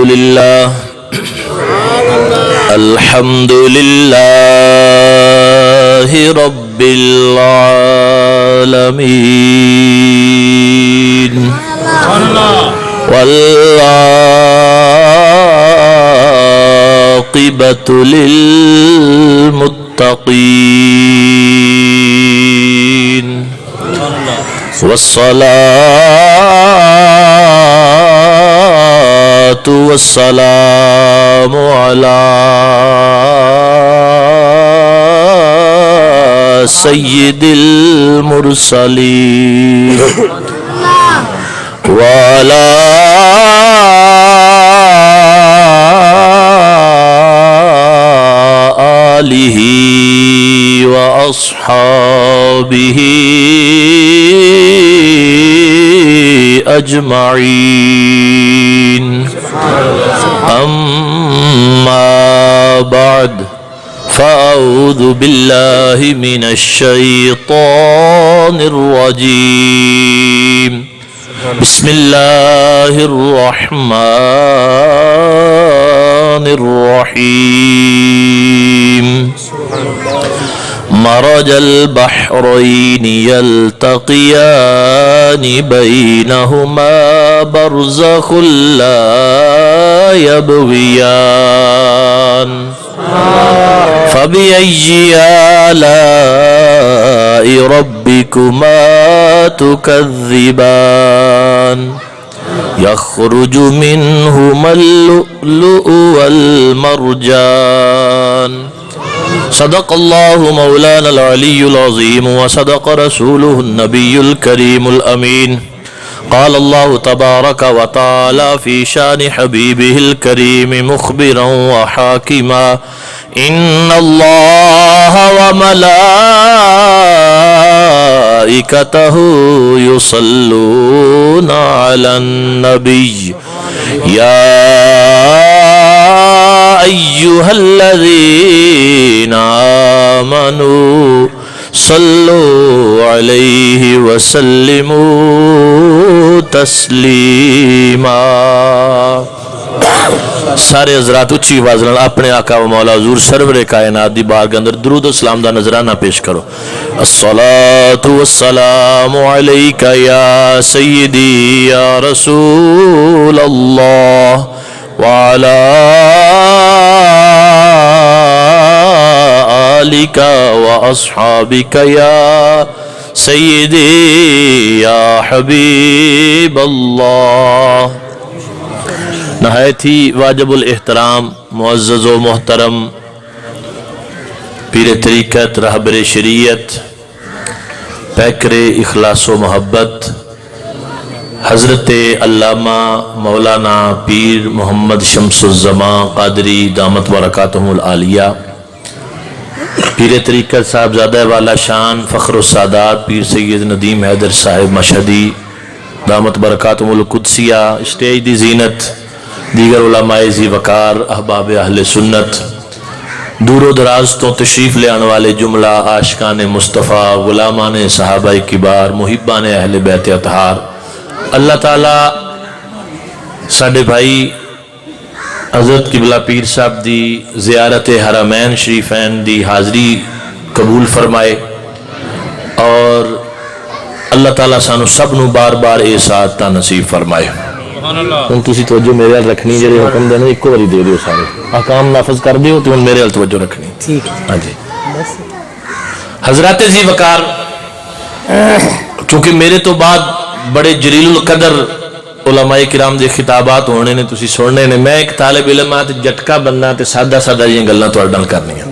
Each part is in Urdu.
لله الحمد لله رب العالمين والعاقبة للمتقين والصلاة والسلام على سيد المرسلين وعلى آله وأصحابه أجمعين أما بعد فأعوذ بالله من الشيطان الرجيم بسم الله الرحمن الرحيم مرج البحرين يلتقيان بينهما برزخ لا يبغيان فبأي آلاء ربكما تكذبان يخرج منهما اللؤلؤ والمرجان صدق الله مولانا العلي العظيم وصدق رسوله النبي الكريم الأمين قال الله تبارك وتعالى في شان حبيبه الكريم مخبرا وحاكما إن الله وملائكته يصلون على النبي يا أيها الذين آمنوا صلوا عليه وسلموا تسلیما۔ سارے حضرات اچھی آواز نال اپنے آقا و مولا حضور سرور کائنات دی بارگاہ اندر درود و سلام دا نذرانہ پیش کرو۔ الصلاة والسلام علیک یا سیدی یا رسول اللہ وعلا آلک و اصحابک یا سیدی یا حبیب اللہ۔ نہایت ہی واجب الاحترام معزز و محترم پیر طریقت رہبر شریعت پیکر اخلاص و محبت حضرت علامہ مولانا پیر محمد شمس الزمان قادری دامت برکاتہم العالیہ، پیر طریقت صاحبزادہ والا شان فخر السادات پیر سید ندیم حیدر صاحب مشہدی دامت برکاتہم القدسیہ، اسٹیج دی زینت، دیگر علماء ذی وقار، احباب اہل سنت، دور و دراز تو تشریف لے آنے والے جملہ عاشقان مصطفیٰ، غلامان صحابہ کبار، محبان اہل بیت اطہار، اللہ تعالیٰ ساڑھے بھائی حضرت قبلہ پیر صاحب دی زیارت حرمین شریفین دی حاضری قبول فرمائے اور اللہ تعالیٰ سانو سب نو بار بار احسان تا نصیب فرمائے۔ ان تسی توجہ میرے حال رکھنی جڑے حکم دینے ایک کو باری دے دیو سارے احکام نافذ کر دیو تو ان میرے حال توجہ رکھنی۔ ہاں جی حضرات ذی وقار، چونکہ میرے تو بعد بڑے جلیل القدر علماء کرام دے خطابات ہونے نے تسی سننے نے، میں ایک طالب علم آتے جٹکا بننا تے سادہ سادہ یہ گلنا تو اڈل کرنی ہیں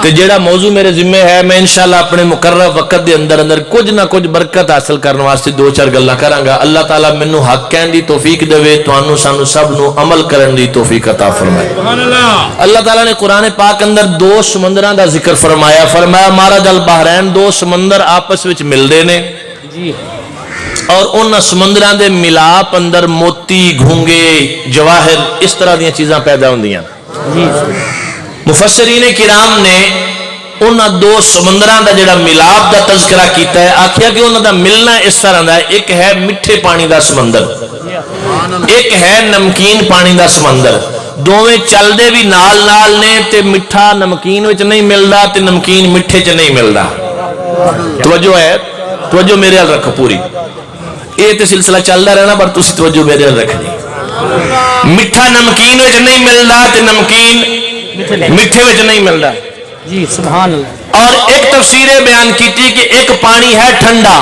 تے جیڑا موضوع میرے ذمہ ہے میں انشاءاللہ اپنے مقرر وقت دے اندر کچھ نہ کچھ برکت حاصل کرنے واسطے دو چار گلنا کرانگا۔ اللہ تعالیٰ منو حق کہن دی توفیق دے، توانو سانو سب نو عمل کرن دی توفیق عطا فرمائے۔ اللہ تعالیٰ نے قرآن پاک اندر دو سمندران دا ذکر فرمایا، مارج البحرین، دو سمندر آپس وچ مل دے نے اور ان سمندران دے ملاپ اندر موتی، گھونگے، جواہر اس طرح دیا چیزاں پیدا ہوں دیاں۔ مفسرین کرام نے ان دو سمندران دا جڑا ملاپ دا تذکرہ کیتا ہے، آکھیا کہ ان دا ملنا اس طرح دا ہے، ایک ہے مٹھے پانی دا سمندر ایک ہے نمکین پانی دا سمندر، دوویں چلدے بھی نال نال نے تے مٹھا نمکین وچ نہیں ملدا تے نمکین مٹھے چ نہیں ملدا۔ توجہ ہے، توجہ میرے حال رکھو پوری، یہ تے سلسلہ چلدا رہنا پر تسی توجہ میرے حال رکھنی۔ مٹھا نمکین وچ نہیں ملدا تے نمکین مٹھے وچ نہیں ملدا جی سبحان اللہ۔ اور ایک تفسیر بیان کیتی کہ ایک پانی ہے ٹھنڈا،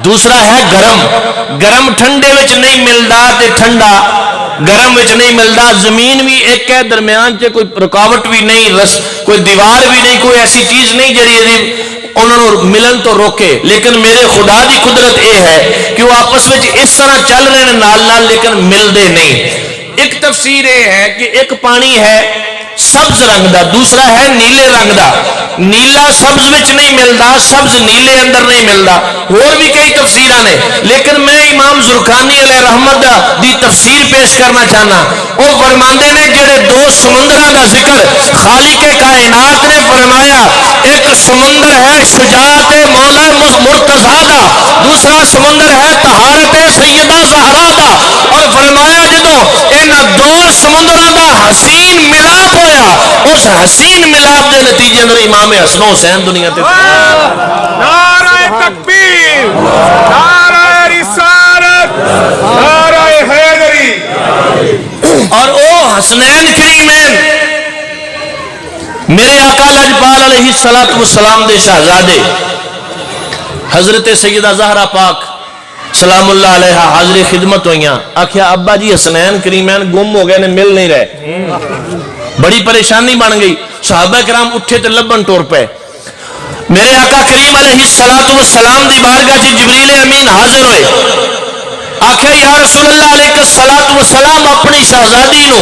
دوسرا ہے گرم، گرم ٹھنڈے وچ نہیں ملدا تے ٹھنڈا گرم وچ نہیں ملدا۔ زمین بھی ایک ہے، درمیان چ کوئی رکاوٹ بھی نہیں، کوئی دیوار بھی نہیں، کوئی ایسی چیز نہیں جڑی انہوں نے ملن تو روکے، لیکن میرے خدا دی قدرت یہ ہے کہ وہ آپس میں اس طرح چل رہے ہیں نال نال لیکن ملدے نہیں۔ ایک تفسیر یہ ہے کہ ایک پانی ہے سبز رنگ دا، دوسرا ہے نیلے رنگ دا، نیلا سبز وچ نہیں ملدا، سبز نیلے اندر نہیں ملدا۔ اور بھی کئی تفسیراں نے، لیکن میں امام زرقانی علیہ رحمت دی تفسیر پیش کرنا چاہنا۔ وہ فرماندے نے جڑے دو سمندراں دا ذکر خالق کائنات نے فرمایا، ایک سمندر ہے شجاعت مولا مرتضیٰ دا، دوسرا سمندر ہے طہارت سیدہ زہرا دا، اور فرمایا جدوں ان دو سمندراں دا حسین ملاپ ہویا، اس حسین ملاپ دے نتیجے اندر امام حسن و حسین دنیا تے نعرہ تکبیر، نعرہ رسالت، نعرہ حیدری، اور او حسنین کریمین میرے آقا لاجپال علیہ السلام دے شہزادے حضرت سیدہ زہرا پاک سلام اللہ علیہ حاضر خدمت ہوئیاں، آکھیا ابا جی حسنین کریمین گم ہو گئے نے، مل نہیں رہے، بڑی پریشانی بن گئی۔ صحابہ کرام اٹھے تے لبن ٹور پے، میرے آقا کریم علیہ السلام دی بارگاہ چ جبریل امین حاضر ہوئے، آکھے یا رسول اللہ علیہ السلام اپنی شہزادی نو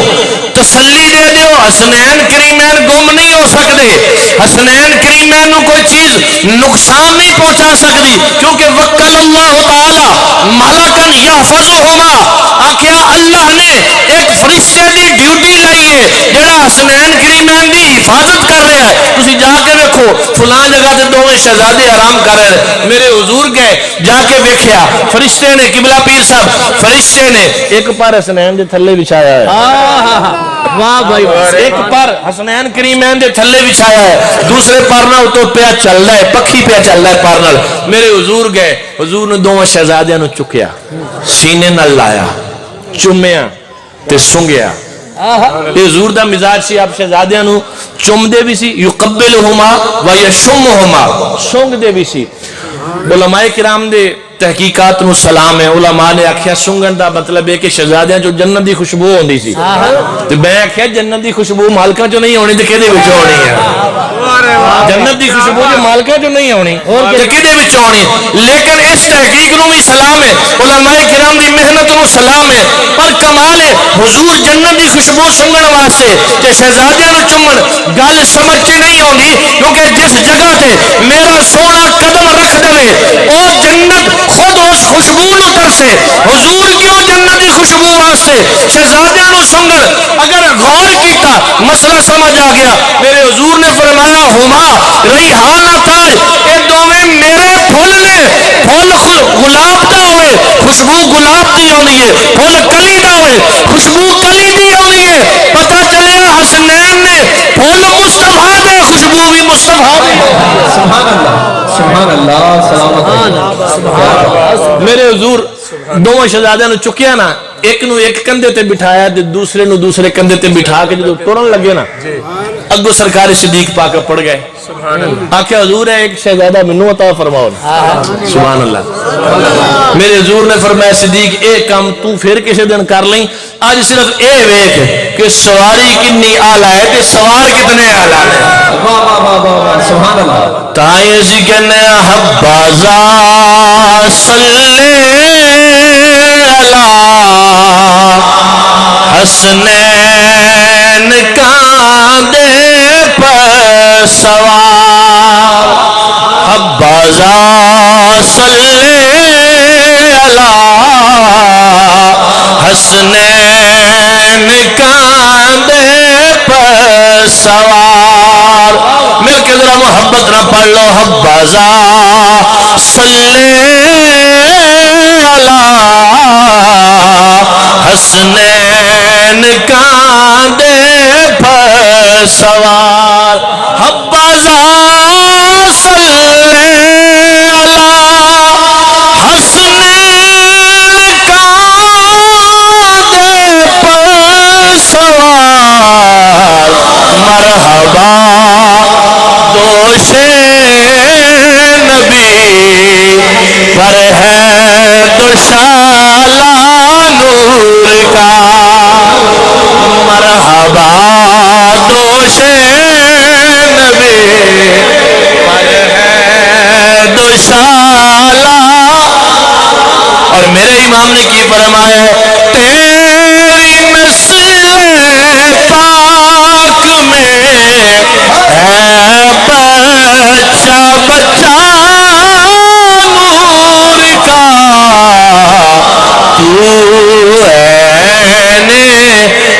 تسلی دے دیو، حسنین کریمین گم نہیں ہو سکتے، حسنین کریمین نو کوئی چیز نقصان نہیں پہنچا سکتی، کیونکہ وکل اللہ تعالی ملکن یحفظہما، آکھیا اللہ نے ایک فرشتے دی ڈیوٹی لائی ہے جڑا حسنین کریمین دی حفاظت کر رہا ہے۔ تسی جا کے دیکھو فلاں جگہ تے دوویں شہزادے آرام کر رہے ہیں، میرے حضور گئے جا کے ویکھیا، فرشتے نے قبلہ پیر صاحب فرشتے نے ایک پر حسنین دے تھلے بچھایا ہے، واہ بھائی، ایک پر حسنین کریمین دے تھلے بچھایا ہے، دوسرے پر نہ تو پیا چل رہا ہے، پکھی پیا چل رہا ہے پر نال۔ میرے حضور گئے، حضور نے دوواں شہزادیاں نو چکیا، سینے نال لایا، چومیا تے سنگیا۔ یہ حضور دا مزاج سی، آپ شہزادیاں نو چوم دے بھی سی، یقبلہما و یشمہما، سنگ دے بھی سی۔ علماء کرام دے تحقیقات نو سلام ہے، علماء نے آکھیا سنگن دا مطلب ہے کہ شہزادیاں جو جنت دی خوشبو ہوندی سی، تو میں آکھیا جنت دی خوشبو مالکاں جو نہیں ہونی تے کدے وچ ہونی ہے؟ جنت دی خوشبو جو مالکاں جو نہیں ہونی تے کدے وچ ہونی؟ لیکن اس تحقیق نو بھی سلام ہے، علماء کرام دی محنت نو سلام ہے، پر کمال ہے حضور جنت دی خوشبو سنگن واسطے تے شہزادیاں نو چومن گل سمجھ چ نہیں ہوندی، کیونکہ جس جگہ تے میرا سونا قدم رکھ دے او جنت خود اس خوشبو نو ترسے۔ حضور کیوں جنت دی خوشبو واسطے شہزادیاں نو سنگن؟ اگر غور کیتا مسئلہ سمجھ آ گیا۔ میرے حضور نے فرمایا ہما ریحانتان، اے دوویں میرے پھول نے، پھول گلاب دا ہوئے خوشبو گلاب دی ہونی ہے، پھول کلی دا ہوئے خوشبو کلی دی ہونی ہے۔ پتہ چلیا حسنین نے پھول مصطفیٰ دے، خوشبو بھی مصطفیٰ دی۔ سبحان اللہ سبحان اللہ، سلامت۔ میرے حضور دونوں شہزادیاں نو چکیا نا، ایک نو ایک کندھے تے بٹھایا تے دوسرے نو دوسرے کندھے تے بٹھا کے جدوں ٹرن لگے نا، اگو سرکار صدیق پاک پڑ گئے، آکھیا حضور ہے ایک شہزادہ مینوں عطا فرماؤ۔ سبحان اللہ۔ میرے حضور نے فرمایا صدیق اے کام تو پھر کسی دن کر لیں، آج صرف اے ویکھ کہ سواری کتنی اعلیٰ ہے تے سوار کتنے اعلیٰ ہے۔ سبحان اللہ۔ تائیں اسی کہنے حبازہ صلی حسنین کاندے پر سوار، حبازہ صلی حسنین کاندے پر سوار۔ مل کے ذرا محبت نہ پڑھ لو، حبازہ صلی حسنین کاندے پر سوار حبذا صلی علی حسنین کاندے پر سوار مرحبا دوش نبی پر ہے دوشالہ نور کا مرحبا دوش نبی پر ہے دوشالہ. اور میرے امام نے کی فرمایا تیری نسل پاک میں ہے بچہ بچہ نور کا تو عین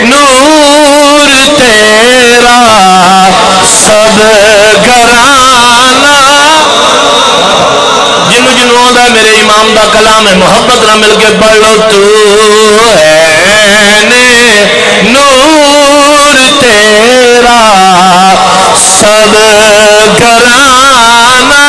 نور تیرا سب گھرانہ. جنوں جنوں آدھا میرے امام دا کلام ہے محبت نہ مل کے پڑھ لو تو عین نور تیرا سب گھرانہ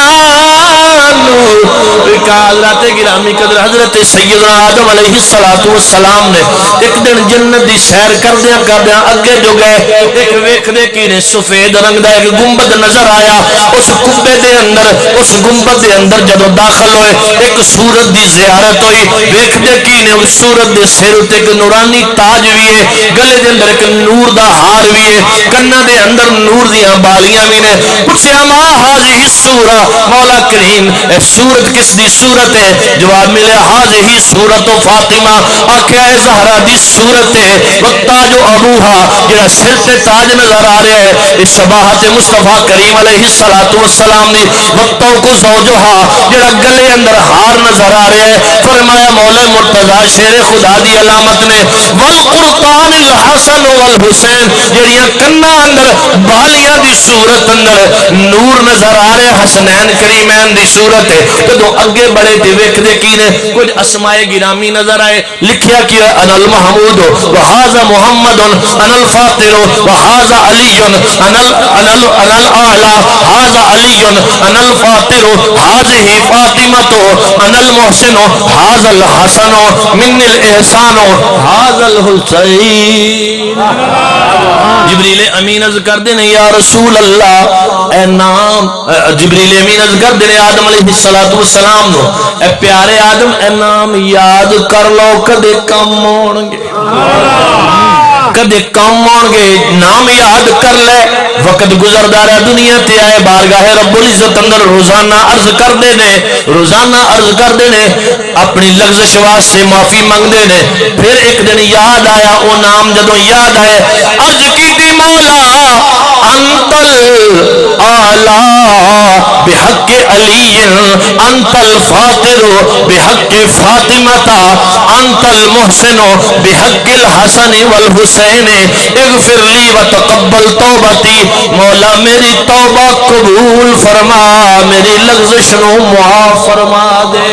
نور کا. حضرت گرامی قدر حضرت سیدنا آدم علیہ السلام نے ایک دن جنت دی سیر کردیاں کردیاں اگے جو گئے ایک ویکھدے کی نے سفید رنگ دا ایک گنبد نظر آیا. اس کعبے دے اندر اس گنبد دے اندر جدوں داخل ہوئے ایک سورت دی زیارت ہوئی. ویکھدے کی نے اس سورت دے سر تے ایک نورانی تاج وی ہے, گلے دے اندر ایک نور دا ہار وی ہے, کناں دے اندر نور دیاں بالیاں وی نے. پوچھیا ما ہاذہ السورہ مولا کریم اے سورت کس دی سورت ہے؟ جواب ملے ہاذہ سورت فاطمہ. آکھیا اے زہرا دی سورت ہے وتاج ابوہا جڑا سر تے تاج نظر آ رہا ہے اس شباہت مصطفیٰ کریم علیہ السلام دی. وقتوں کو زوجہا جڑا گلے اندر ہار نظر آ رہا ہے. فرمایا مولا مرتضی شیر خدا دی علامت نے والقرطان الحسن والحسین جڑیاں کناں اندر بالیاں دی صورت اندر نور نظر آ رہے حسنین کریمین دی صورت ہے. جدوں اگے بڑے تے ویکھدے کی نے کچھ اسماء گرامی نظر آئے. لکھیا کہ انا المحمود وہذا محمد انا الفاطر وہذا علی انا الاعلی هذا علی انا الفاطر هذه فاطمہ انا المحسن هذا الحسن من الاحسان هذا الحسین. جبریل امین عرض کر دے نے یا رسول اللہ اے نام جبریل امین عرض کر دے آدم علیہ السلام نو اے پیارے آدم اے نام یاد کر لو کدے کم ہون گے کدے کم ہون گے. نام یاد کر لے وقت گزردا رہا دنیا تے آئے بارگاہ رب العزت اندر روزانہ عرض کر دے نے اپنی لغزش واسطے معافی منگ دے نے. پھر ایک دن یاد آیا او نام جدوں یاد آئے عرض کیتی مولا انت الاعلی بحق علی انت الفاطر بحق فاطمہ انت المحسن بحق الحسن والحسین اغفر لی وتقبل توبتی. مولا میری توبہ قبول فرما میری لغزش نو معاف فرما دے.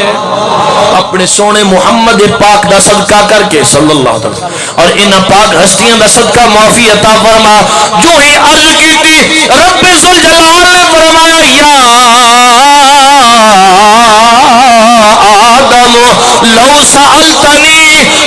اپنے سونے محمد پاک دا صدقہ کر کے صلی اللہ علیہ وسلم اور ان پاک ہستیاں دا صدقہ معافی عطا فرما. جو ہی عرض کی تھی رب ذوالجلال نے فرمایا یا آدم لو سألتنی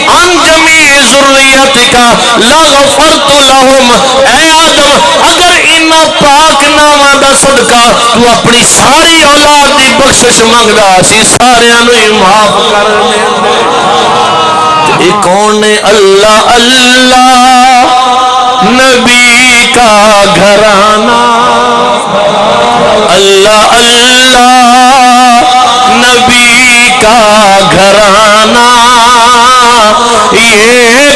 عن جمیع ذریتک لغفرت لهم. اے آدم اگر ان پاک نامہ دا صدقہ تو اپنی ساری اولاد دی بخشش منگدا سی سارے نو ہی معاف کر دے. یہ کون ہے؟ اللہ اللہ نبی کا گھرانہ اللہ اللہ نبی کا گھرانہ یہ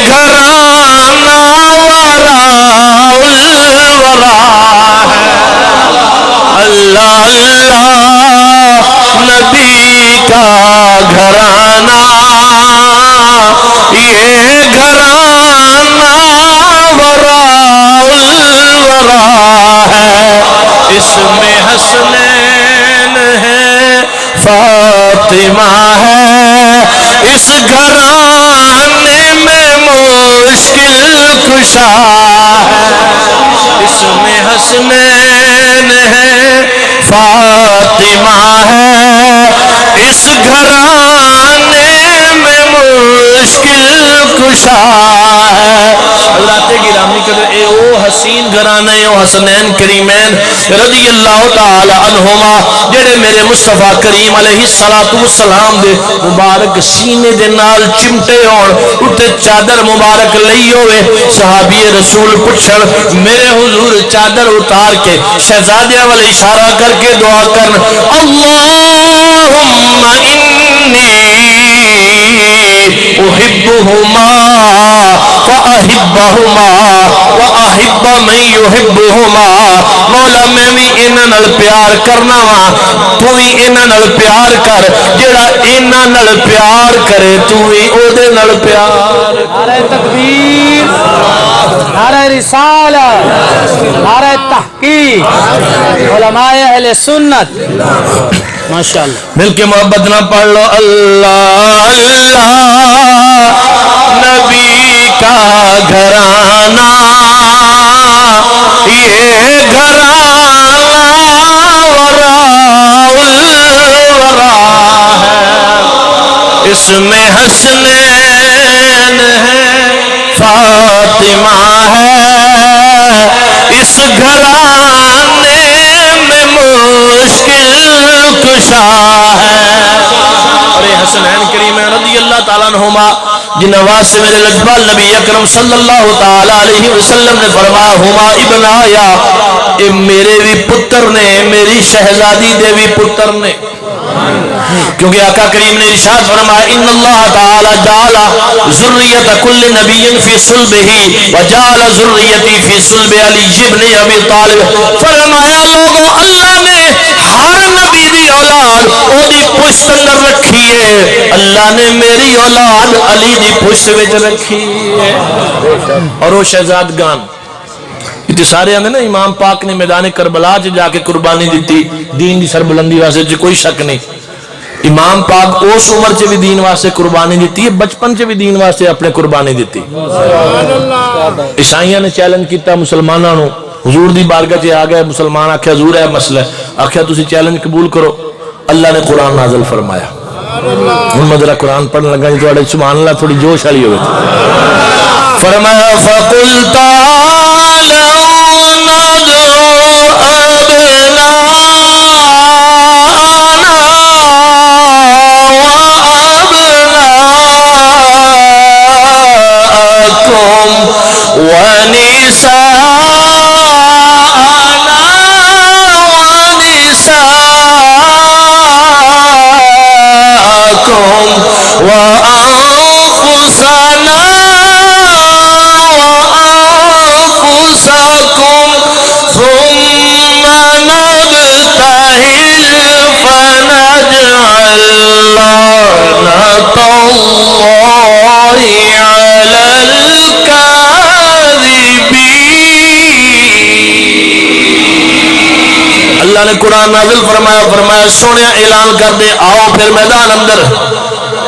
گھرانہ ورا الورا ہے. اللہ اللہ نبی کا گھرانہ یہ گھرانہ ورا الورا ہے. اس میں حسنین ہے فاطمہ ہے اس گھرانے میں کشا ہے، اس میں حسنین ہے فاطمہ ہے، اس گھرانے میں مشکل کشا ہے۔ حضرات گرامی قدر اے او حسین گھرانے او حسنین کریمین رضی اللہ تعالی عنہما جڑے میرے مصطفیٰ کریم علیہ السلام دے مبارک سینے دے نال چمٹے ہون، اتے چادر مبارک لئی ہوئے، صحابی رسول پچھڑ میرے حضور چادر اتار کے شہزادیاں والے اشارہ کر کے دعا کرن، اللہم انی احبہما فاحبہما واحب من یحبہما، مولا میں بھی انہاں نال پیار کرنا وا، تو بھی انہاں نال پیار کر، جڑا انہاں نال پیار کرے تو بھی او دے نال پیار۔ نعرہ تکبیر، نعرہ رسالت، نعرہ تحقیق، علماء اہل سنت، ماشاءاللہ مل کے محبت نہ پڑھ لو، اللہ اللہ نبی کا گھرانہ، یہ گھرانہ وراء الورا ہے، اس میں حسنین ہے فاطمہ ہے، اس گھرانے میں مشکل کشا ہے۔ اور یہ حسنین کریم رضی اللہ تعالیٰ عنہما جن آواز سے میرے لجبال نبی اکرم صلی اللہ تعالیٰ علیہ وسلم نے فرمایا ہما ابن آیا، اے میرے بھی پتر نے، میری شہزادی دے بھی پتر نے، کیونکہ آقا کریم نے ارشاد فرمایا ان اللہ تعالی جعل ذریت کل نبی فی صلبہ وجعل ذریتی فی صلب علی ابن ابی طالب، فرمایا لوگوں اللہ نے ہر نبی دی اولاد او دی پشت اندر رکھی ہے، اللہ نے میری اولاد علی دی پشت وچ رکھی ہے۔ اور وہ شہزادگان یہ سارے آندے نا امام پاک نے میدان کربلا چ جا کے قربانی دیتی دین دی سربلندی واسطے، کوئی شک نہیں امام پاک اس عمر چ بھی دین واسطے قربانی دیتی ہے، بچپن چ بھی دین واسطے اپنے قربانی دیتی۔ عیسائیاں نے چیلنج کیتا مسلماناں نو، حضور دی بارگاہ چ آ گئے مسلمان، آکھیا حضور ہے مسئلہ ہے، آکھیا تسی چیلنج قبول کرو، اللہ نے قرآن نازل فرمایا۔ ہن میں ذرا قرآن پڑھن لگا جی تواڈے سبحان اللہ تھوڑی جوش والی ہوے، فرمایا فقل تعالوا ندعو اللہ نے قرآن نازل فرمایا، فرمایا سونے اعلان کر دے آؤ پھر میدان اندر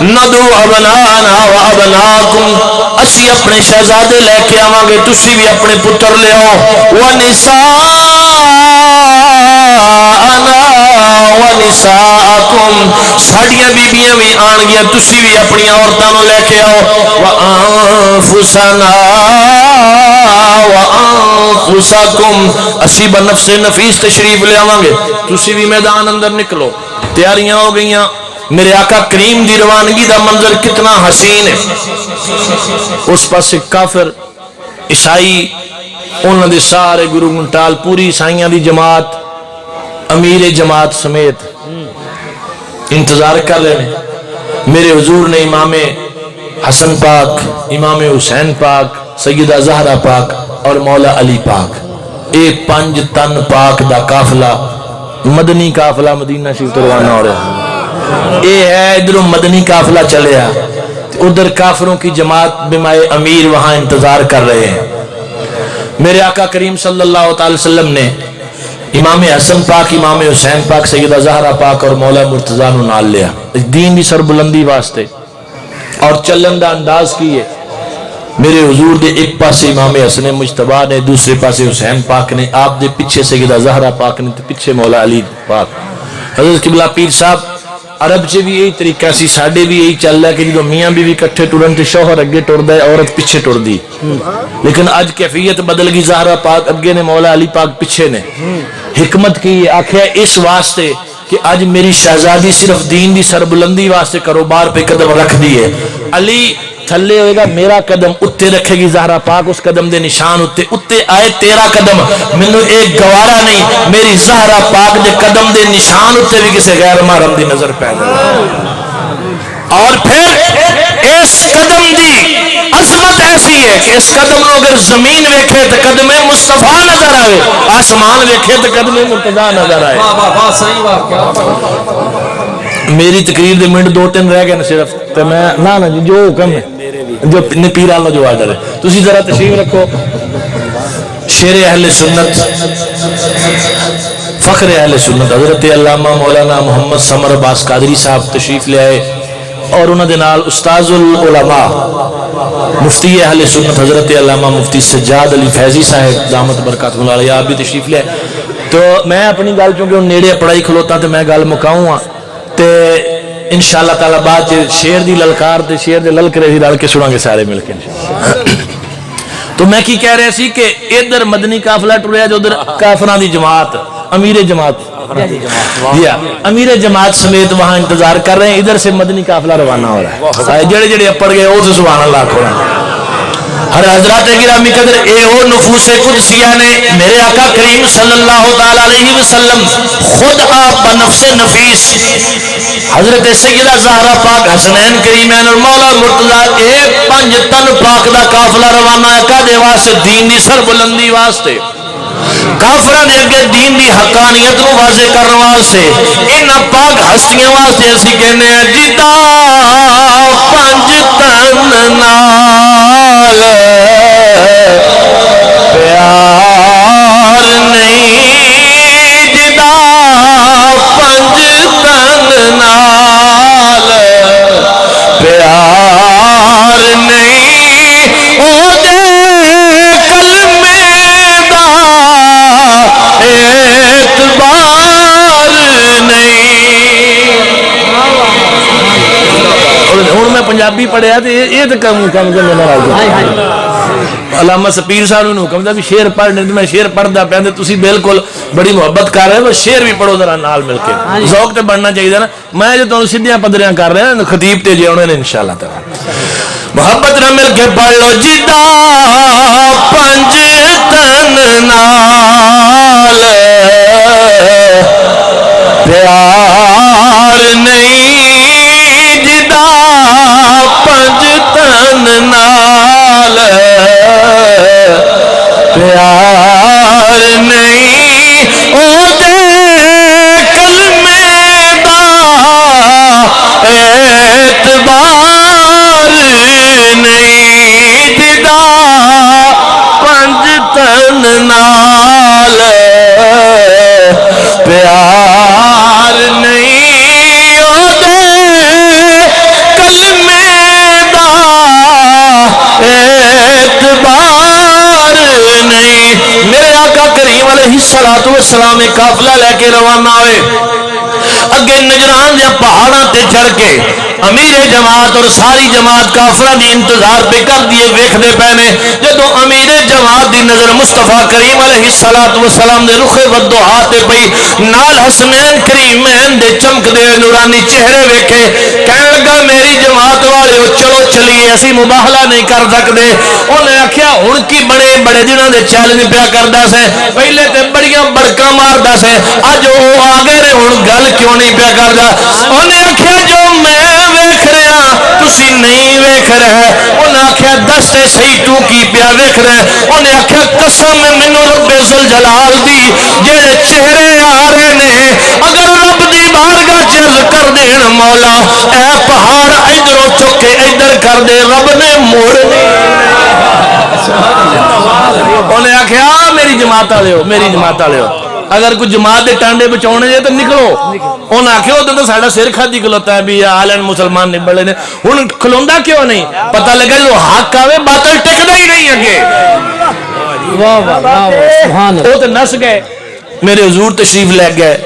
ندعو ابنانا و ابناکم، اسی اپنے شہزادے لے کے آواں گے، تسی بھی اپنے پتر لے آؤ، ونساءنا ونساءکم، ساڑیاں بیبیاں بھی آن گیا، تسی بھی اپنی عورتوں لے کے آؤ، وانفسنا وانفسکم، اسی بنفس نفیس تشریف لے آواں گے، تسی بھی میدان اندر نکلو۔ تیاریاں ہو گئیاں، میرے آقا کریم دی روانگی دا منظر کتنا حسین ہے، اس پاس کافر عیسائی انہوں نے سارے گرو گھنٹال پوری عیسائیاں دی جماعت امیر جماعت سمیت انتظار کر رہے ہیں۔ میرے حضور نے امام حسن پاک، امام حسین پاک، سیدہ زہرا پاک اور مولا علی پاک، ایک 5 تن پاک دا قافلہ، مدنی قافلہ مدینہ شریف تو روانہ ہو رہا ہے۔ اے ہے ادھروں مدنی قافلہ چلے آ، ادھر کافروں کی جماعت بمائے امیر وہاں انتظار کر رہے ہیں۔ میرے آقا کریم صلی اللہ علیہ وسلم نے امام حسن پاک، امام حسین پاک، سیدہ زہرا پاک اور مولا مرتضیٰ نو نال لیا دین دی سربلندی واسطے، اور چلن دا انداز کی ہے میرے حضور دے ایک پاسے امام حسن مجتبیٰ نے، دوسرے پاسے حسین پاک نے، آپ دے پیچھے سیدہ زہرا پاک نے، پیچھے مولا علی پاک. حضرت قبلہ پیر صاحب عرب چ بھی یہی طریقہ سی، ساڈے بھی یہی چل رہا ہے کہ جدو میاں بیوی کٹھے ٹرن تے شوہر اگے ٹردا ہے، عورت پیچھے ٹردی. لیکن اج کیفیت بدل گئی، زہرا پاک اگے نے، مولا علی پاک پیچھے نے. حکمت کی آخیا اس واسطے کہ اج میری شہزادی صرف دین دی سربلندی واسطے کاروبار پہ قدم رکھ دی ہے. علی تھلے ہوئے گا، میرا قدم اتے رکھے گی زہرا پاک، اس قدم دے نشان اتے آئے تیرا قدم مینو ایک گوارا نہیں، میری زہرا پاک دے قدم دے نشان اتے بھی کسی غیر محرم دی نظر پیدا. اور پھر اس قدم دی عظمت ایسی ہے کہ اس قدم کو اگر زمین ویکھے تو قدم مصطفیٰ نظر آئے، آسمان ویکھے تو قدم مرتضیٰ نظر آئے. میری تقریر دے منٹ 2-3 رہ گئے نا صرف، تو میں نہ جی جو حکم ہے جو پیر اللہ جو آڈر ہے تسی ذرا تشریف رکھو. شیر اہل سنت، فخر اہل سنت حضرت علامہ مولانا محمد سمر عباس قادری صاحب تشریف لے آئے، اور انہوں نے نال استاذ العلماء مفتی اہل سنت حضرت علامہ مفتی سجاد علی فیضی صاحب دامت برکاتہ اللہ علیہ آپ بھی تشریف لے آئے. تو میں اپنی گل چونکہ ان نیڑے پڑھائی کھلوتا تو میں گل مکاؤں ہاں، تے انشاءاللہ تعالی بعد شیر دی للکار تے شیر دے للکرے دی رل کے سناں گے سارے مل کے. تو میں کی کہہ رہے سی کہ ادھر مدنی قافلہ ٹریا جو ادھر کافراں دی جماعت، امیر جماعت، امیر جماعت سمیت وہاں انتظار کر رہے ہیں. ادھر سے مدنی قافلہ روانہ ہو رہا ہے. جڑے جڑے اپڑ گئے وہ سبحان اللہ کھوڑا. ہر حضرات گرامی قدر اے او نفوس قدسیہ نے میرے آقا کریم صلی اللہ تعالیٰ علیہ وسلم خود آپ بنفس نفیس حضرت سیدہ زہرا پاک حسنین کریمین اور مولا مرتضیٰ ایک 5 تن پاک دا قافلہ روانہ ہے کدے واسطے دین دی سر بلندی واسطے، کافران دے اگے دین دی حقانیت نو واضح کرنے واسطے، انہاں پاک ہستیاں واسطے اسی کہنے ہیں جدا 5 تن نال پیار نہیں، جدا 5 تن نال پیار نہیں، او دے کلمے دا اعتبار نہیں. ہوں میں پنجابی پڑھیا تو یہ تو کم کرنے والا علامہ سپیر صاحب نے حکم دیا بھی شیر پڑھنے، میں شیر پڑھتا پیا تھی بالکل بڑی محبت کر رہے ہو، شیر بھی پڑھو ذرا نال مل کے، ذوق تو بڑھنا چاہیے نا. میں جو تمہیں سیدھیاں پدریاں کر رہے ہیں خطیب تے جی انہوں نے انشاءاللہ تعالی محبت نہ مل کے پڑھ لو جدا 5 تن نال پیار نہیں، جدا 5 تن نال پیار نہیں، او دے کلمے دا اعتبار نہیں، جدا 5 تن نال پیار نہیں، او دے کلمے دا اعتبار نہیں. میرے آقا کریم علیہ السلام ایک قافلہ لے کے روانہ ہوئے، اگے نجران دے پہاڑاں تے چڑھ کے امیر جماعت اور ساری جماعت کافرہ دی انتظار پہ کر دیے ویکھدے پینے. جدو امیر جماعت دی نظر مصطفیٰ کریم علیہ السلام دے رخ والدعا تے پئی، نال حسنین کریمین دے چمک دے نورانی چہرے ویکھے، کہنے لگا میری جماعت والے چلو چلیے اسی مباہلہ نہیں کر سکتے. انہیں آکھیا ہن کی بڑے بڑے جنہاں دے چیلنج پیا کردا سے، پہلے تے بڑیاں بڑکاں ماردا سے، اج او آ گئے نے ہن گل کیوں نہیں پیا کردا. انہیں آکھیا جو میں ویکھ رہا تسی نہیں ویکھ رہے. انہیں آکھیا دس تے صحیح تو کی پیا ویکھ رہے. انہیں آکھیا قسم مینوں رب ذوالجلال دی جڑے چہرے آ رہے نے، اگر رب دی بارگاہ چرز کر دین مولا اے پہاڑ ادھروں چک کے ادھر کر دے، رب نے موڑ انہیں آکھیا میری جماعت والے ہو، میری جماعت والے ہو. اگر کوئی جماعت دے ٹانڈے بچاؤنے جائے تو نکلو انہاں آکھے ہوتے تو ساڑھا سر کھا دی کھلوتا ہے بھی آلین مسلمان نہیں بڑے نے ان کھلوندہ کیوں نہیں پتہ لگا جو حق آوے باطل ٹکنا ہی نہیں اگے وہ تو نس گئے میرے حضور تشریف لے گئے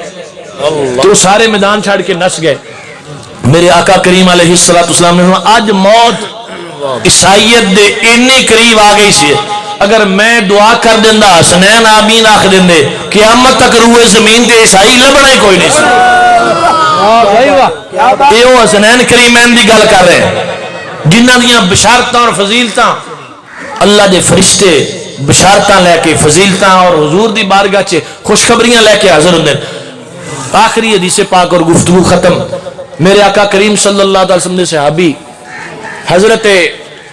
تو سارے میدان چھاڑ کے نس گئے میرے آقا کریم علیہ السلام نے آج موت عیسائیت دے اتنے قریب آ گئی سی اگر میں دعا کر دیندہ حسنین آمین آخ دیندے قیامت تک روح زمین تے عیسائی لبنا ہی کوئی نہیں سی یہ وہ حسنین کریمین دی گل کر رہے ہیں جنہ دیاں بشارتاں اور فضیلتاں اللہ دے فرشتے بشارتاں لے کے فضیلتاں اور حضور دی بارگاہ چے خوشخبریاں لے کے حاضر ہوندے آخری حدیث پاک اور گفتگو ختم میرے آقا کریم صلی اللہ علیہ وسلم نے صحابی حضرت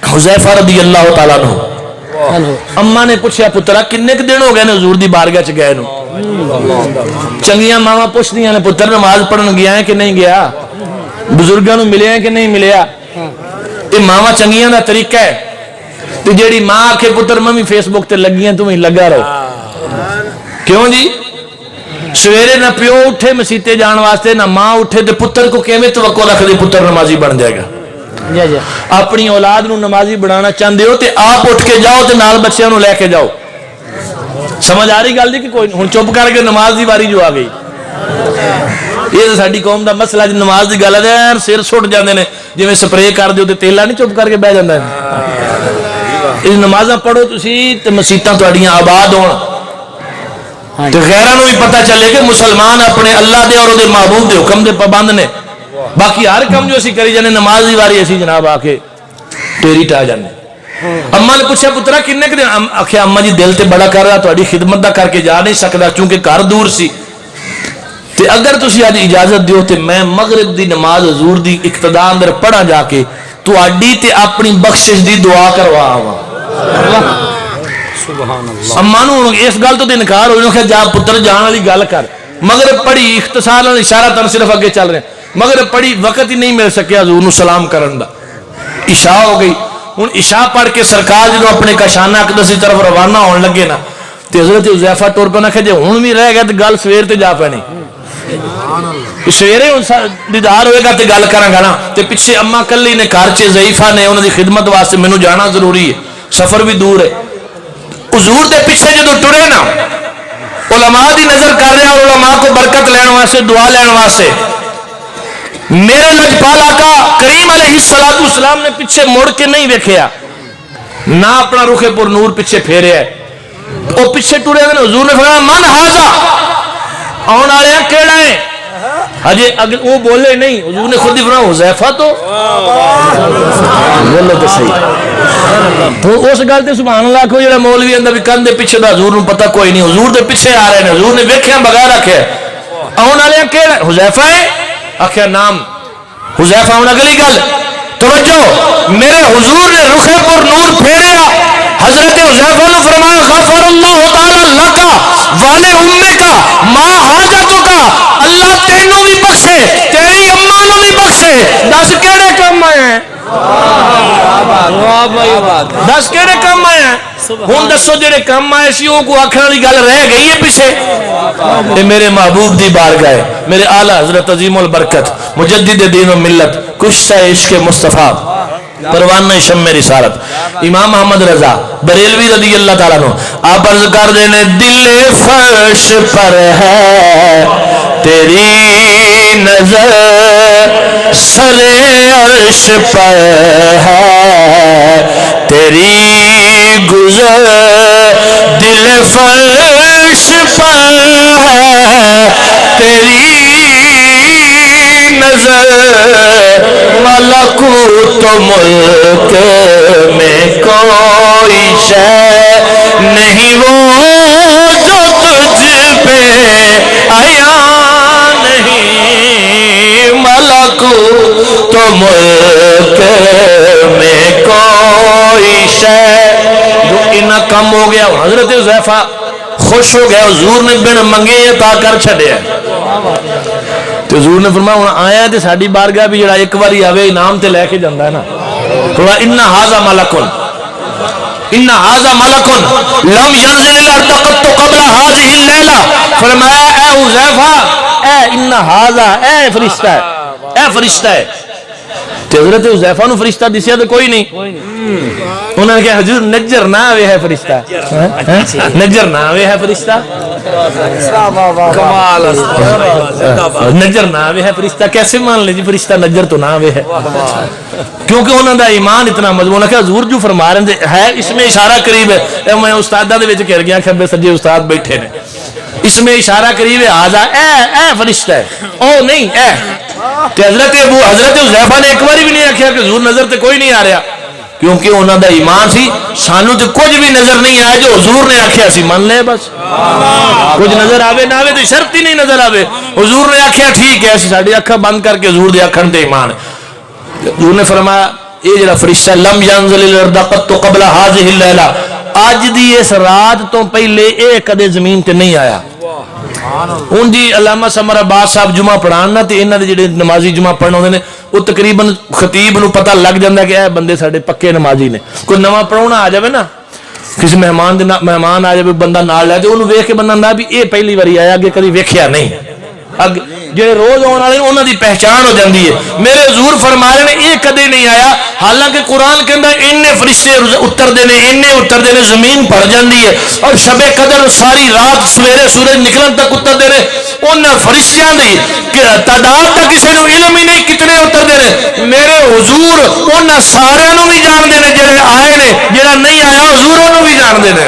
حذیفہ رضی اللہ تعالیٰ عنہ اماں نے پوچھا پترا کنے کے دن ہو گئے نے حضور دی بارگاہ چ گئے نو چنگیاں ماواں پوچھ دیاں نے پتر نماز پڑھن گیا ہے کہ نہیں گیا بزرگاں نو ملیا ہے کہ نہیں ملیا یہ ماواں چنگیاں دا طریقہ ہے تے جیڑی ماں آکھے پتر ممی فیس بک تے لگیاں تمہیں لگا رہو کیوں جی سویرے نہ پیو اٹھے مسیتے جان واسطے نہ ماں اٹھے تے پتر کو کیویں توقع رکھ دے پتر نمازی بن جائے گا اپنی اولاد نو نمازی بنانا چاہندے ہو تے آپ اٹھ کے جاؤ تے نال بچیاں نو لے کے جاؤ سمجھ آ رہی گل دی کہ کوئی ہن چپ کر کے نماز دی واری جو آ گئی یہ تے ساڈی قوم دا مسئلہ جے نماز دی گل ہے سر سٹ جاندے نے جویں سپرے کر دیو تے تیلا نہیں چپ کر کے بیٹھ جاندا ہے اس نمازاں پڑھو تسی تے مسیتاں تہاڈیاں آباد ہون تے غیراں نو بھی پتہ چلے کہ مسلمان اپنے اللہ دے اور دے محبوب دے حکم دے پابند نے باقی ہر کم جو اسی کری جانے نماز دی واری اسی جناب آ کے تیری ٹا جانے اماں نے پوچھا پترا کنے کے دن آکھیا اماں جی دل تے بڑا کر رہا تہاڈی خدمت دا کر کے جا نہیں سکدا چونکہ گھر دور سی تے اگر تسی اج اجازت دیو تے میں مغرب دی نماز حضور دی اقتداء اندر پڑھا جا کے تہاڈی تے اپنی بخشش دی دعا کروا آواں اماں نو اس گل تو انکار ہوئی کہ جا پتر جان والی گل کر مغرب پڑھی اختصار نال اشارہ تن صرف اگے چل رہے ہیں مغرب پڑھی وقت ہی نہیں مل سکیا حضور نو سلام کرن دا عشاء ہو گئی ہن عشاء پڑھ کے سرکار جدوں اپنے کاشانہ اقدس کی طرف روانہ ہون لگے نا تے حضرت حذیفہ ٹر پنا کہ جے ہن بھی رہ گیا تے گل سویر تے جا پانی سویرے دیدار ہوئے گا تے گل کراں گا نا تے پیچھے اماں کلی نے گھر چ ضعیفہ نے انہاں دی خدمت واسطے مینوں جانا ضروری ہے سفر بھی دور ہے حضور دے پیچھے جدوں ٹرے نا علماء دی نظر کر رہے اور علماء کو برکت لین واسطے دعا لین واسطے میرے لجپال آقا کریم علیہ السلام نے پیچھے مڑ کے نہیں ویکھیا نہ اپنا رخ پر نور پیچھے پھیریا ہے وہ پیچھے ٹرے نے حضور نے فرمایا من ھذا آن والے کیڑا ہے ہجے وہ بولے نہیں حضور نے خود ہی فرمایا حذیفہ تو بولو تو صحیح تو اس گل تے سبحان اللہ کو جڑا مولوی اندا بھی کندے پیچھے دا حضور نوں پتہ کوئی نہیں حضور دے پیچھے آ رہے نے حضور نے ویکھیا بغیر رکھے آن والے کیڑا حذیفہ ہے آخیا نام حذیفہ ہونا اگلی گل توجہ میرے حضور نے رخ پر نور پھیریا حضرت حذیفہ نے فرمایا غفر اللہ تعالی لکا والے امے کا ما حاجتوں کا اللہ تینوں بھی بخشے تیری اماں نوں بھی بخشے دس کیڑے کام آئے ہیں دس کیڑے کام آئے ہیں ہوں دسو جڑے کام آئے سی وہ کو آخر والی گل رہ گئی ہے پیچھے میرے محبوب دی بارگاہ میرے اعلیٰ حضرت عظیم البرکت مجدد دین و ملت کشتہ عشق مصطفیٰ پروانہ شم رسالت امام محمد رضا بریلوی رضی اللہ تعالیٰ عنہ آپ عرض کر دینے دل فرش پر ہے تیری نظر سر عرش پر ہے تیری گزر دل فرش پر ہے تیری نظر ملکوت ملک میں کوئی شے نہیں وہ جو تجھ پہ آیا نہیں ملکوت ملک میں کوئی شے جو اتنا کم ہو گیا حضرت حذیفہ خوش ہو گیا حضور نے بن منگے عطا کر چھڈیا تو حضور نے فرمایا ہن آیا تے ساڈی بارگاہ بھی جڑا ایک واری آوے انعام تے لے کے جاندا ہے نا تھوڑا ان ھذا ملکن ان ھذا ملک لم ينزل الارض قط قبل هذه الليلہ. فرمایا اے حذیفہ، اے ان ھذا، اے فرشتہ ہے، اے فرشتہ ہے. تے حضرت حذیفہ نو فرشتہ دسیا تو کوئی نہیں. انہوں نے کہا حضور نجر نہ آوے ہے فرشتہ، نجر نہ آوے ہے فرشتہ، نجر نہ آوے ہے فرشتہ. کیسے مان لے جی فرشتہ نجر تو نہ آوے ہے؟ کیونکہ انہوں دا ایمان اتنا مضبوط ہے کہ حضور جو فرما رہے ہیں اس میں اشارہ قریب ہے. میں استادہ دے وچ کہہ گیا کھبے سجے استاد بیٹھے نے، اس میں اشارہ قریب ہے. آجا اے فرشتہ ہے، او نہیں اے. تے حضرت حذیفہ نے ایک باری بھی نہیں آکھیا کہ حضور نظر تے کوئی نہیں آ رہا، کیونکہ انہوں دا ایمان سی سانو تے کچھ بھی نظر نہیں آیا جو حضور نے آکھیا سی من لے بس. کچھ نظر آوے نہ آوے تو شرط ہی نہیں نظر آوے. حضور نے آکھیا ٹھیک ہے، ساڈی اکھاں بند کر کے حضور دے آکھن تے ایمان ہے. حضور نے فرمایا یہ جڑا فرشتہ لم ینزل الارض قط قبل هذه الليلہ، اج دی اس رات تو پہلے اے کدے زمین تے نہیں آیا. ہن جی علامہ سمر عباس صاحب جمعہ پڑھان نا تے انہاں دے جڑے نمازی جمعہ پڑھن ہوندے نے وہ تقریباً خطیب نو پتہ لگ جاندا کہ اے بندے ساڈے پکے نمازی نے. کوئی نواں پڑھونا آ جاوے نا، کسی مہمان آ جائے بندہ نال لے تے اونوں ویکھ کے بندہ نہ بھی اے پہلی باری آیا، اگے کدی ویکھیا نہیں. جڑے روز آنے والے انہوں دی پہچان ہو جاندی ہے. میرے حضور فرما رہے نے یہ کدے نہیں آیا، حالانکہ قرآن کہندا اینے فرشتے اتردے نے، اینے اتردے نے، زمین پڑ جاندی ہے. اور شب قدر ساری رات سویرے سورج نکلن تک اتردے نے. ان فرشتیاں دی تعداد دا کسی نو علم ہی نہیں کتنے اتردے نے. میرے حضور ان سارے نو بھی جاندے نے، جڑے آئے نے، جڑا نہیں آیا حضور انہوں بھی جاندے نے،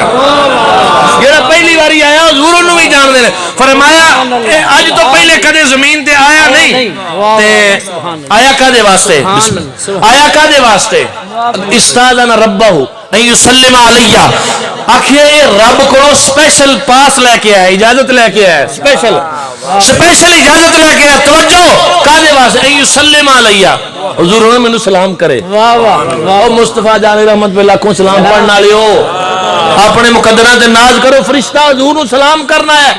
جڑا پہلی باری آیا حضور انہوں بھی جاندے نے. فرمایا اج تو پہلے کدے زمین تے آیا نہیں. تے آیا کدے واسطے؟ آیا کدے واسطے؟ استاذن ربہ ان یسلم علیہ. آخیا یہ رب کو سپیشل پاس لے کے آیا، اجازت لے کے آیا، سپیشل اجازت لے کے آیا. توجہ کدے واسطے؟ ان یسلم علیہ، حضور نے مینوں سلام کرے. او مصطفیٰ جان رحمت پہ لاکھوں سلام پڑھن والے ہو، اپنے مقدراں تے ناز کرو. فرشتہ حضور نو سلام کرنا ہے.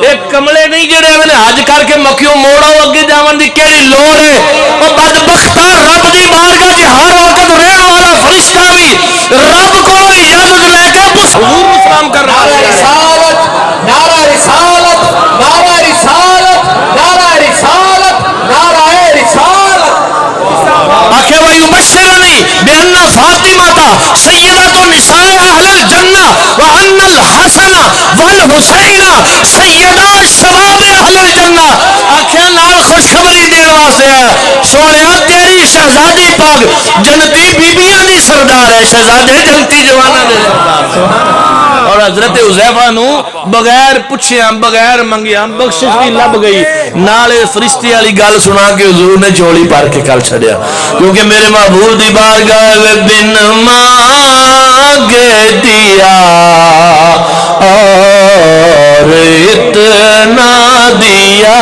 ایک کملے نہیں جڑے میں حج کر کے مکھیوں موڑا اگے جاون دی کیڑی لوڑ ہے؟ او بدبختہ رب دی بارگاہ وچ ہر وقت رہن والا فرشتہ بھی رب کو اجازت لے کے حضور نو سلام کر رہا ہے. نعرہ رسالت، نعرہ رسالت، نعرہ رسالت، نعرہ رسالت. آخر وَيُبَشِّرُنِي بِأَنَّ فَاطِمَةَ سَيِّدَةُ نِسَاءِ أَهْلِ الْجَنَّةِ وَأَنَّ الْحَسَنَ وَالْحُسَيْنَ سَيِّدَا شَبَابِ أَهْلِ الْجَنَّةِ. آخر نال خوشخبری دین واسطے ہے سونیا تیری شہزادی پاک جنتی بیبیاں دی سردار ہے، شہزادے جنتی جواناں دے سردار. اور حضرت حذیفہ نو بغیر پوچھیاں بغیر منگیاں بخشش بھی لب گئی. نالے فرشتے والی گل سنا کے حضور نے چولی پار کے کل چھڑیا، کیونکہ میرے محبوب دی بارگاہ بن مانگے دیا اور اتنا دیا.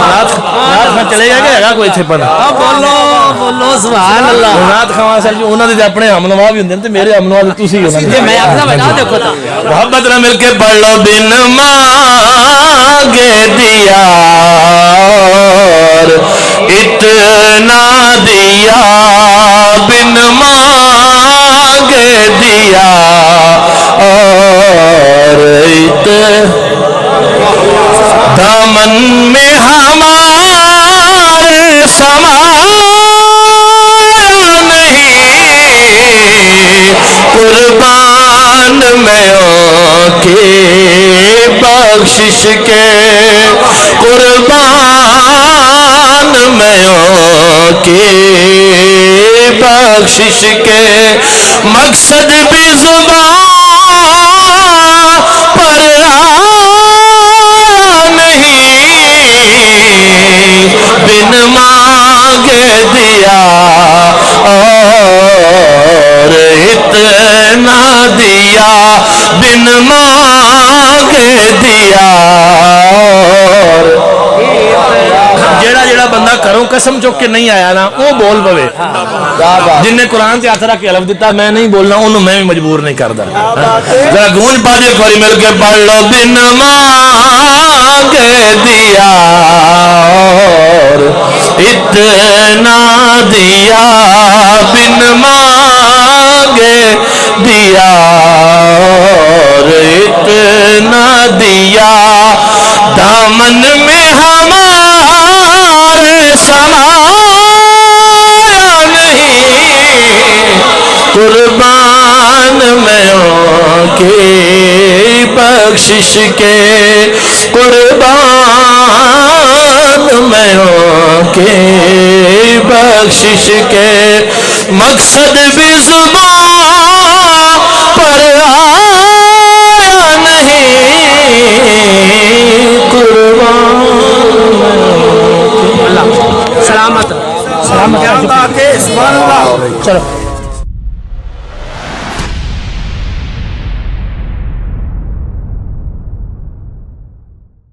رات چلے گا کہ کوئی تھے پڑھا بولو سبحان اللہ. رات خواہ صاحب جو انہوں نے اپنے ہمنوا بھی ہوندے تے میرے ہمنوا تے تسی ہوندے. میں اپنا بتا دیکھو تا محبت نہ مل کے پڑھ لو. بن مانگے دیا اور اتنا دیا، بن مانگے دیا اور دامن میں ہمارے سمایا نہیں، قربان میں کے بخشش کے، قربان میں کے بخشش کے. مقصد بھی زبان پر بن مانگے دیا اور اتنا دیا، بن مانگے دیا. جیڑا جیڑا بندہ گھروں قسم چک کے نہیں آیا نا وہ بول پوے. جن نے قرآن سے ہاتھ رکھ کے حلف دیتا میں نہیں بولنا انہوں میں بھی مجبور نہیں کرتا. ذرا گونج پا دے کوئی مل کے پڑھ لو. بن مانگے دیا اور اتنا دیا، بن مانگے گے دیا اور اتنا دیا دامن میں ہمارے سمایا نہیں قربان میں ہوں کی بخشش کے قربان میں ہوں کی بخشش کے مقصد بھی زبان پر آیا نہیں قربان سلامت سلامت اللہ کے سبحان اللہ چلو